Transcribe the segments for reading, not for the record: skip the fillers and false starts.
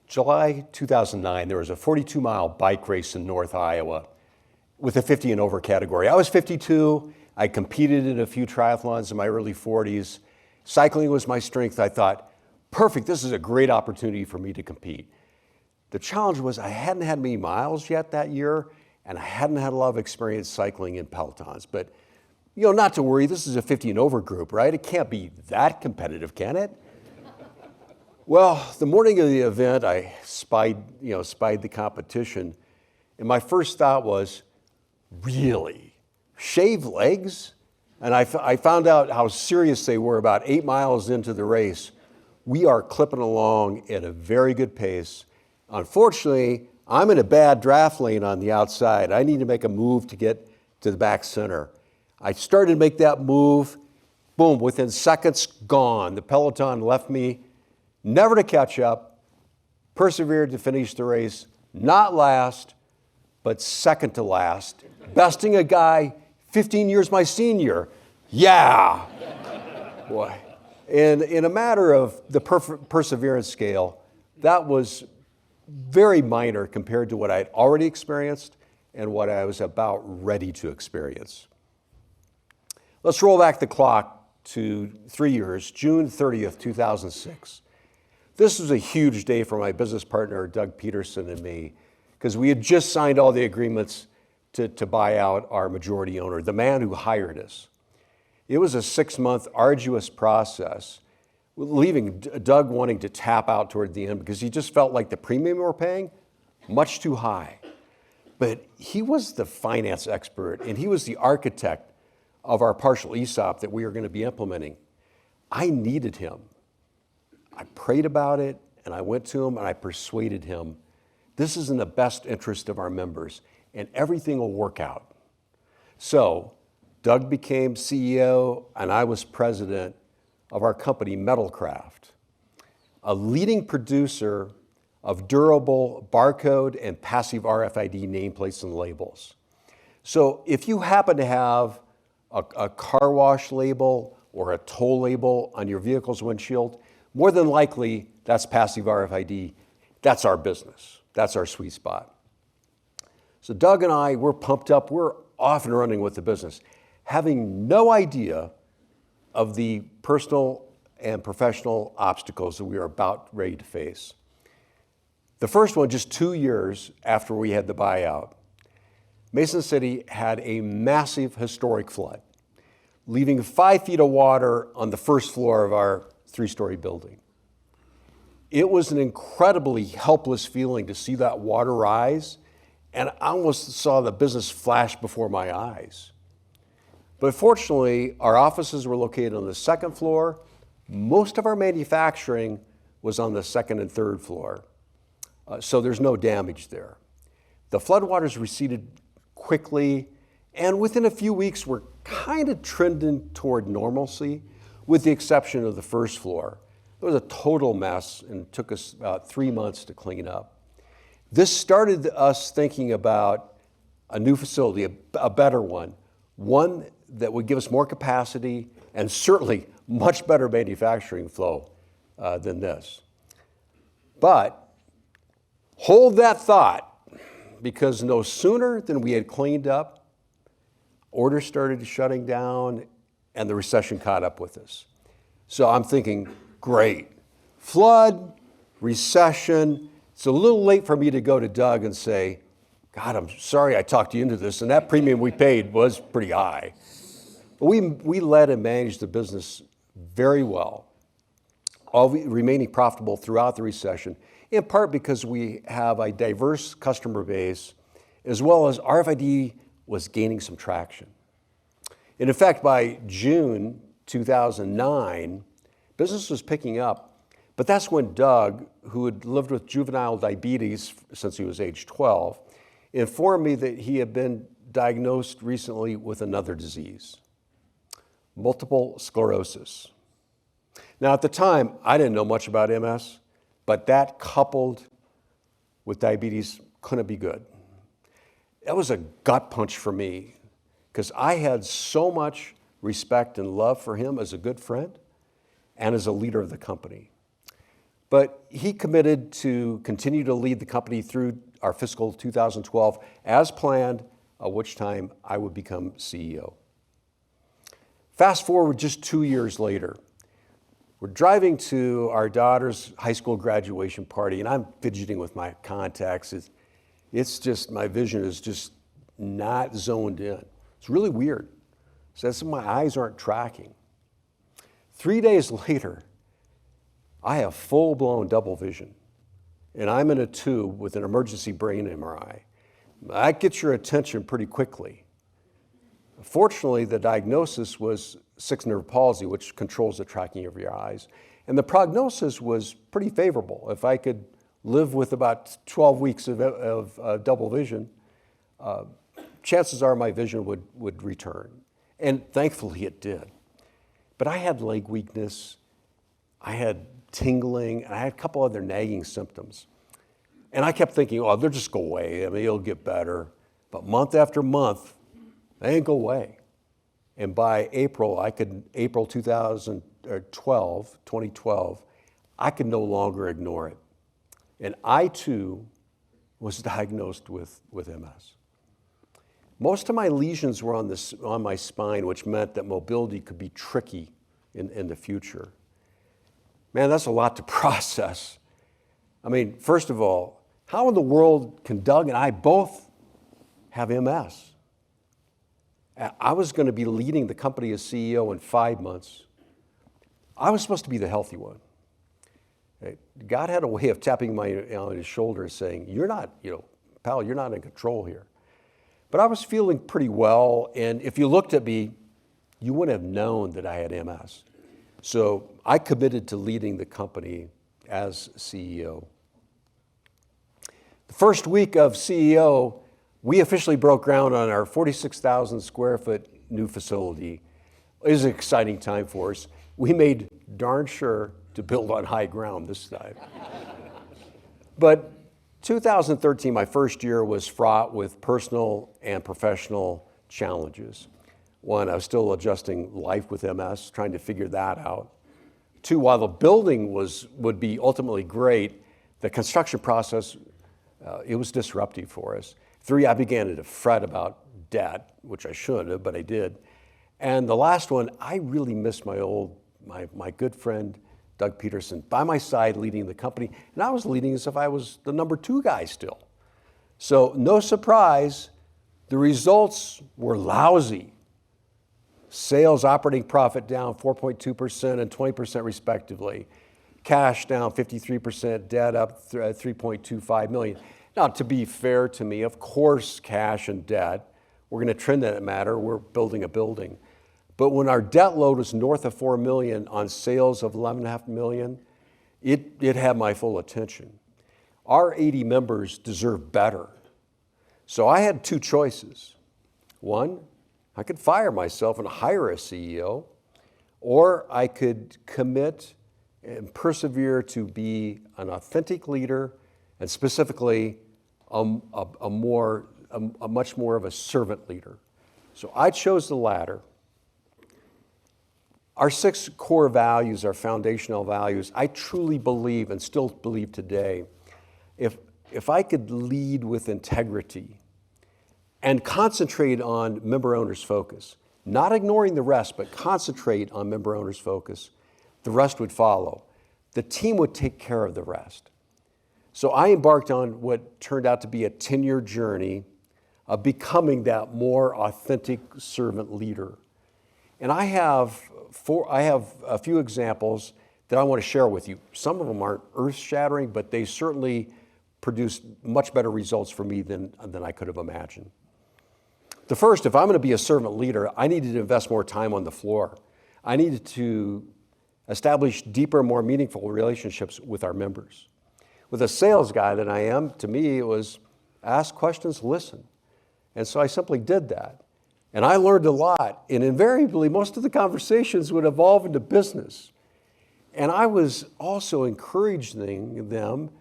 July 2009, there was a 42-mile bike race in North Iowa with a 50 and over category. I was 52. I competed in a few triathlons in my early 40s. Cycling was my strength. I thought, perfect, this is a great opportunity for me to compete. The challenge was I hadn't had many miles yet that year, and I hadn't had a lot of experience cycling in pelotons. But, not to worry, this is a 50 and over group, right? It can't be that competitive, can it? Well, the morning of the event, I spied the competition, and my first thought was, really? Shave legs? And I found out how serious they were about 8 miles into the race. We are clipping along at a very good pace. Unfortunately, I'm in a bad draft lane on the outside. I need to make a move to get to the back center. I started to make that move. Boom, within seconds, gone. The peloton left me, never to catch up. Persevered to finish the race, not last, but second to last. Besting a guy 15 years my senior. Yeah. Boy. And in a matter of the perseverance scale, that was very minor compared to what I had already experienced and what I was about ready to experience. Let's roll back the clock to 3 years, June 30th, 2006. This was a huge day for my business partner, Doug Peterson, and me, because we had just signed all the agreements to buy out our majority owner, the man who hired us. It was a 6-month arduous process, leaving Doug wanting to tap out toward the end because he just felt like the premium we were paying, much too high. But he was the finance expert, and he was the architect of our partial ESOP that we were going to be implementing. I needed him. I prayed about it, and I went to him, and I persuaded him, this is in the best interest of our members, and everything will work out. So Doug became CEO, and I was president of our company, Metalcraft, a leading producer of durable barcode and passive RFID nameplates and labels. So if you happen to have a car wash label or a toll label on your vehicle's windshield, more than likely that's passive RFID. That's our business. That's our sweet spot. So Doug and I, we're pumped up. We're off and running with the business, having no idea of the personal and professional obstacles that we are about ready to face. The first one, just 2 years after we had the buyout, Mason City had a massive historic flood, leaving 5 feet of water on the first floor of our 3-story building. It was an incredibly helpless feeling to see that water rise, and I almost saw the business flash before my eyes. But fortunately, our offices were located on the 2nd floor. Most of our manufacturing was on the 2nd and 3rd floor, so there's no damage there. The floodwaters receded quickly, and within a few weeks, we're kind of trending toward normalcy, with the exception of the 1st floor. It was a total mess, and it took us about 3 months to clean up. This started us thinking about a new facility, a better one that would give us more capacity and certainly much better manufacturing flow than this. But hold that thought, because no sooner than we had cleaned up, orders started shutting down and the recession caught up with us. So I'm thinking, great, flood, recession. It's a little late for me to go to Doug and say, God, I'm sorry I talked you into this, and that premium we paid was pretty high. But we led and managed the business very well, remaining profitable throughout the recession, in part because we have a diverse customer base, as well as RFID was gaining some traction. And in fact, by June 2009, business was picking up, but that's when Doug, who had lived with juvenile diabetes since he was age 12, informed me that he had been diagnosed recently with another disease, multiple sclerosis. Now, at the time, I didn't know much about MS, but that coupled with diabetes couldn't be good. That was a gut punch for me, because I had so much respect and love for him as a good friend and as a leader of the company. But he committed to continue to lead the company through our fiscal 2012 as planned, at which time I would become CEO. Fast forward just 2 years later, we're driving to our daughter's high school graduation party, and I'm fidgeting with my contacts. It's just, my vision is just not zoned in. It's really weird. So my eyes aren't tracking. 3 days later, I have full-blown double vision, and I'm in a tube with an emergency brain MRI. That gets your attention pretty quickly. Fortunately, the diagnosis was sixth nerve palsy, which controls the tracking of your eyes. And the prognosis was pretty favorable. If I could live with about 12 weeks of double vision, chances are my vision would return. And thankfully it did. But I had leg weakness, I had tingling, and I had a couple other nagging symptoms. And I kept thinking, oh, they'll just go away. I mean, it'll get better. But month after month, they didn't go away. And by April 2012, I could no longer ignore it. And I too was diagnosed with MS. Most of my lesions were on my spine, which meant that mobility could be tricky in the future. Man, that's a lot to process. I mean, first of all, how in the world can Doug and I both have MS? I was going to be leading the company as CEO in 5 months. I was supposed to be the healthy one. God had a way of tapping on his shoulder saying, you're not, pal, you're not in control here. But I was feeling pretty well, and if you looked at me, you wouldn't have known that I had MS. So I committed to leading the company as CEO. The first week of CEO, we officially broke ground on our 46,000 square foot new facility. It was an exciting time for us. We made darn sure to build on high ground this time. But 2013, my first year, was fraught with personal and professional challenges. One, I was still adjusting life with MS, trying to figure that out. Two, while the building would be ultimately great, the construction process, it was disruptive for us. Three, I began to fret about debt, which I shouldn't have, but I did. And the last one, I really missed my good friend, Doug Peterson, by my side leading the company. And I was leading as if I was the number 2 guy still. So no surprise, the results were lousy. Sales, operating profit down 4.2% and 20% respectively. Cash down 53%, debt up $3.25 million. Now, to be fair to me, of course, cash and debt, we're going to trend that matter. We're building a building. But when our debt load was north of $4 million on sales of $11.5 million, it had my full attention. Our 80 members deserve better. So I had 2 choices. One, I could fire myself and hire a CEO, or I could commit and persevere to be an authentic leader, and specifically a much more of a servant leader. So I chose the latter. Our 6 core values, our foundational values, I truly believe and still believe today, if I could lead with integrity and concentrate on member owners focus, not ignoring the rest, but concentrate on member owners focus, the rest would follow. The team would take care of the rest. So I embarked on what turned out to be a 10-year journey of becoming that more authentic servant leader. And I have a few examples that I want to share with you. Some of them aren't earth-shattering, but they certainly produced much better results for me than I could have imagined. The first, if I'm going to be a servant leader, I needed to invest more time on the floor. I needed to establish deeper, more meaningful relationships with our members. With a sales guy that I am, to me, it was ask questions, listen. And so I simply did that. And I learned a lot. And invariably, most of the conversations would evolve into business. And I was also encouraging them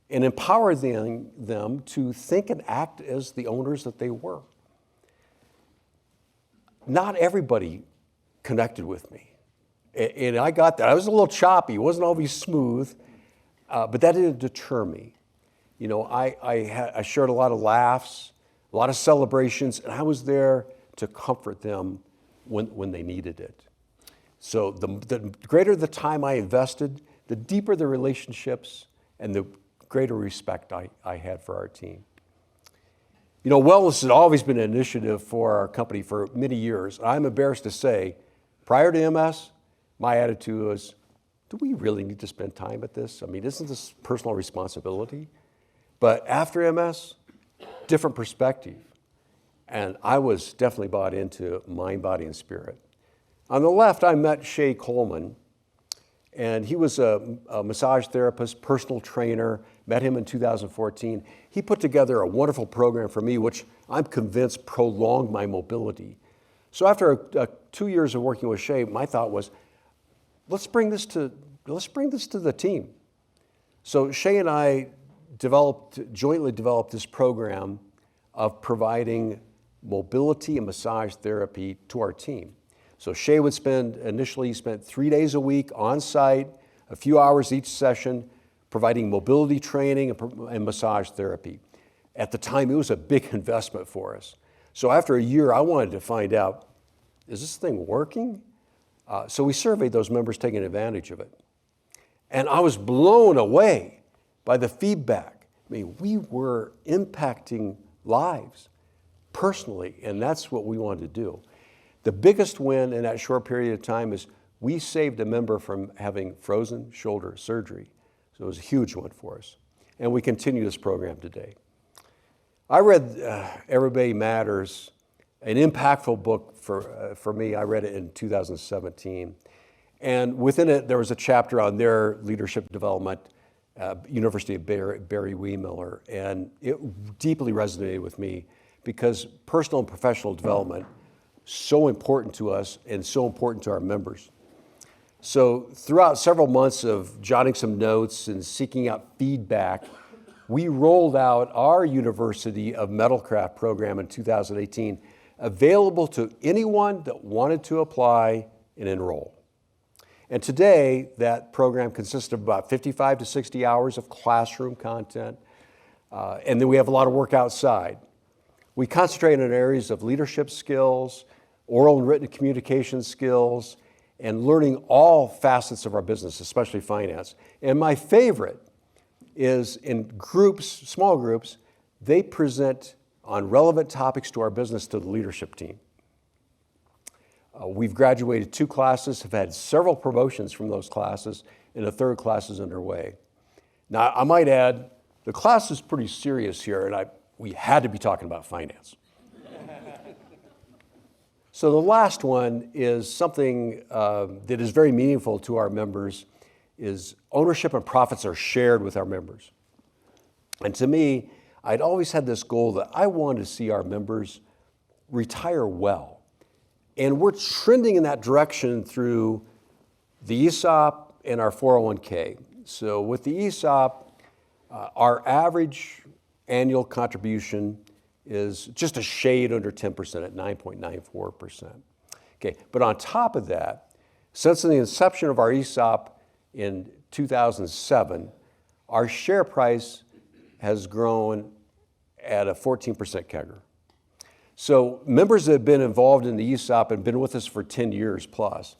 and empowering them to think and act as the owners that they were. Not everybody connected with me. And I got that. I was a little choppy. It wasn't always smooth. But that didn't deter me. You know, I shared a lot of laughs, a lot of celebrations, and I was there to comfort them when they needed it. So the greater the time I invested, the deeper the relationships and the greater respect I had for our team. You know, wellness has always been an initiative for our company for many years. I'm embarrassed to say, prior to MS, my attitude was, do we really need to spend time at this? I mean, isn't this personal responsibility? But after MS, different perspective. And I was definitely bought into mind, body, and spirit. On the left, I met Shay Coleman, and he was a massage therapist, personal trainer, met him in 2014. He put together a wonderful program for me, which I'm convinced prolonged my mobility. So after 2 years of working with Shay, my thought was, let's bring this to the team. So Shay and I jointly developed this program of providing mobility and massage therapy to our team. So Shay would initially spent 3 days a week on site, a few hours each session, providing mobility training and massage therapy. At the time, it was a big investment for us. So after a year, I wanted to find out, is this thing working? So we surveyed those members taking advantage of it. And I was blown away by the feedback. I mean, we were impacting lives personally, and that's what we wanted to do. The biggest win in that short period of time is we saved a member from having frozen shoulder surgery. So it was a huge one for us. And we continue this program today. I read Everybody Matters, an impactful book for me. I read it in 2017. And within it, there was a chapter on their leadership development, University of Barry Wehmiller. And it deeply resonated with me because personal and professional development so important to us and so important to our members. So throughout several months of jotting some notes and seeking out feedback, we rolled out our University of Metalcraft program in 2018, available to anyone that wanted to apply and enroll. And today, that program consists of about 55 to 60 hours of classroom content, and then we have a lot of work outside. We concentrate on areas of leadership skills, oral and written communication skills, and learning all facets of our business, especially finance. And my favorite is in groups, small groups, they present on relevant topics to our business to the leadership team. We've graduated 2 classes, have had several promotions from those classes, and a 3rd class is underway. Now, I might add, the class is pretty serious here, and we had to be talking about finance. So the last one is something that is very meaningful to our members, is ownership and profits are shared with our members. And to me, I'd always had this goal that I wanted to see our members retire well. And we're trending in that direction through the ESOP and our 401k. So with the ESOP, our average annual contribution is just a shade under 10% at 9.94%. Okay, but on top of that, since the inception of our ESOP in 2007, our share price has grown at a 14% CAGR. So members that have been involved in the ESOP and been with us for 10 years plus,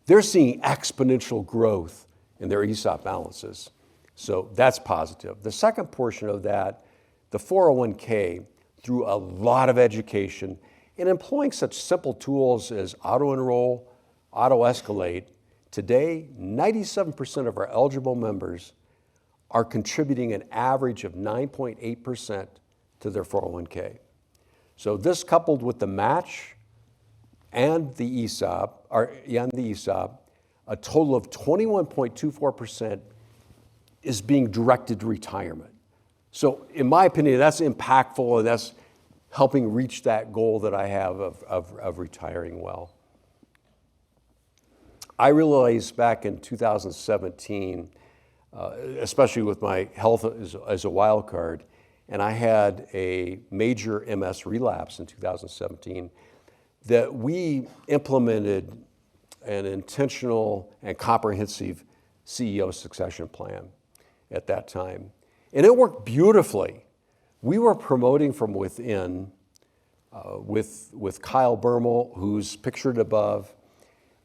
they're seeing exponential growth in their ESOP balances. So that's positive. The second portion of that, the 401k, through a lot of education and employing such simple tools as auto-enroll, auto-escalate, today 97% of our eligible members are contributing an average of 9.8% to their 401k. So this coupled with the match and the ESOP, a total of 21.24% is being directed to retirement. So in my opinion, that's impactful and that's helping reach that goal that I have of retiring well. I realized back in 2017, especially with my health as a wild card, and I had a major MS relapse in 2017, that we implemented an intentional and comprehensive CEO succession plan. at that time. And it worked beautifully. We were promoting from within with Kyle Bermel, who's pictured above,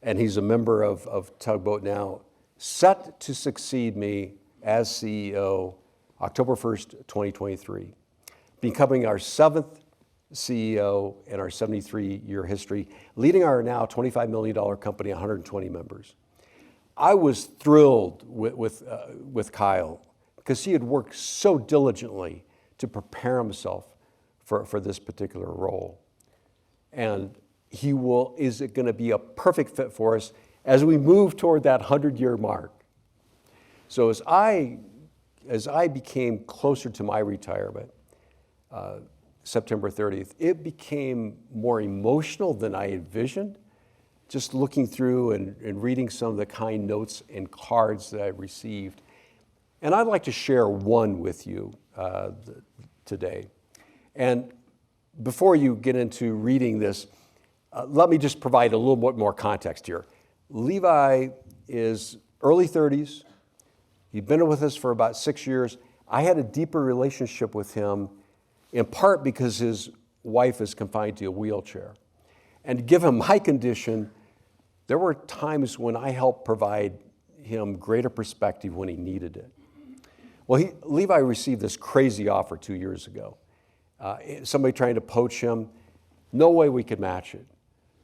and he's a member of Tugboat now, set to succeed me as CEO October 1st, 2023, becoming our 7th CEO in our 73-year history, leading our now $25 million company, 120 members. I was thrilled with Kyle because he had worked so diligently to prepare himself for this particular role. And he is going to be a perfect fit for us as we move toward that 100-year mark. So as I became closer to my retirement, September 30th, it became more emotional than I envisioned, just looking through and reading some of the kind notes and cards that I received. And I'd like to share one with you today. And before you get into reading this, let me just provide a little bit more context here. Levi is early 30s. He'd been with us for about 6 years. I had a deeper relationship with him, in part because his wife is confined to a wheelchair. And given my condition, there were times when I helped provide him greater perspective when he needed it. Well, Levi received this crazy offer 2 years ago. Somebody trying to poach him. No way we could match it.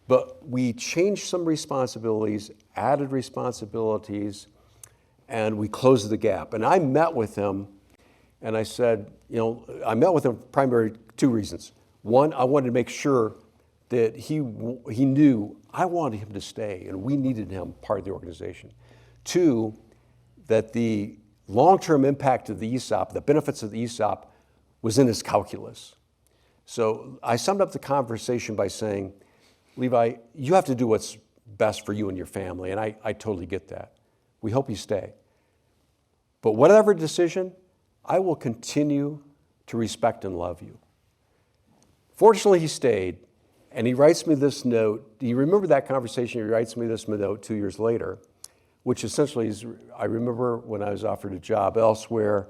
But we changed some responsibilities, added responsibilities, and we closed the gap. And I met with him, and I said, I met with him primarily 2 reasons. One, I wanted to make sure that he knew I wanted him to stay, and we needed him part of the organization. 2, that the long-term impact of the ESOP, the benefits of the ESOP, was in his calculus. So I summed up the conversation by saying, Levi, you have to do what's best for you and your family, and I totally get that. We hope you stay. But whatever decision, I will continue to respect and love you. Fortunately, he stayed, and he writes me this note. Do you remember that conversation? He writes me this note 2 years later, which essentially is, I remember when I was offered a job elsewhere,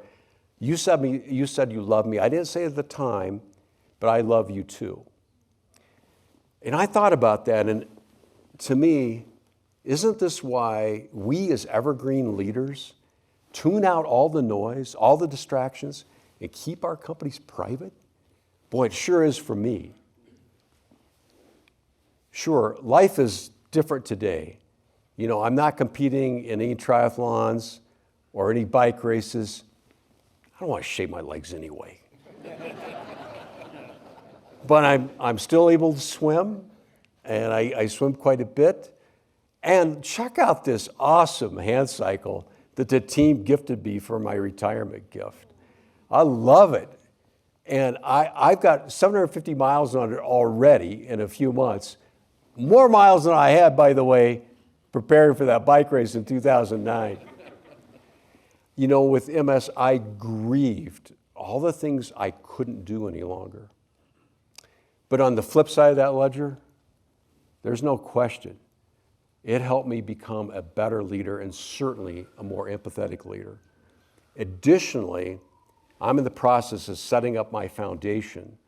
you said you loved me. I didn't say it at the time, but I love you too. And I thought about that, and to me, isn't this why we as Evergreen leaders tune out all the noise, all the distractions, and keep our companies private? Boy, it sure is for me. Sure, life is different today. I'm not competing in any triathlons or any bike races. I don't want to shave my legs anyway. But I'm still able to swim, and I swim quite a bit. And check out this awesome hand cycle that the team gifted me for my retirement gift. I love it. And I've got 750 miles on it already in a few months. More miles than I had, by the way, preparing for that bike race in 2009. With MS, I grieved all the things I couldn't do any longer. But on the flip side of that ledger, there's no question. It helped me become a better leader and certainly a more empathetic leader. Additionally, I'm in the process of setting up my foundation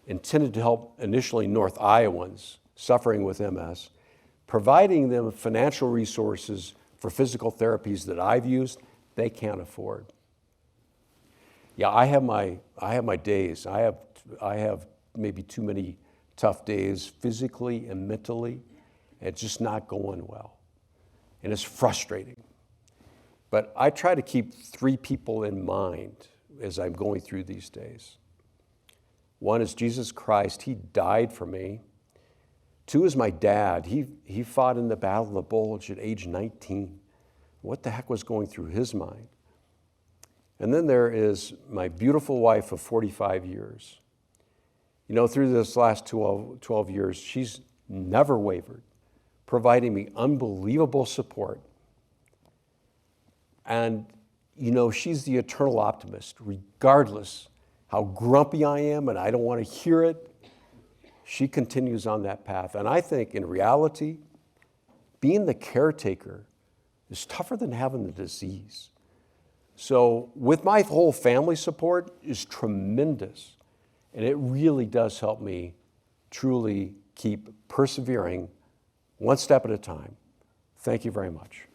intended to help initially North Iowans suffering with MS, providing them financial resources for physical therapies that I've used they can't afford. Yeah, I have my days. I have maybe too many tough days physically and mentally. It's just not going well. And it's frustrating. But I try to keep 3 people in mind as I'm going through these days. 1 is Jesus Christ. He died for me. 2 is my dad. He fought in the Battle of the Bulge at age 19. What the heck was going through his mind? And then there is my beautiful wife of 45 years. Through this last 12 years, she's never wavered, providing me unbelievable support. And, she's the eternal optimist. Regardless how grumpy I am and I don't want to hear it, she continues on that path. And I think in reality, being the caretaker is tougher than having the disease. So with my whole family support is tremendous. And it really does help me truly keep persevering one step at a time. Thank you very much.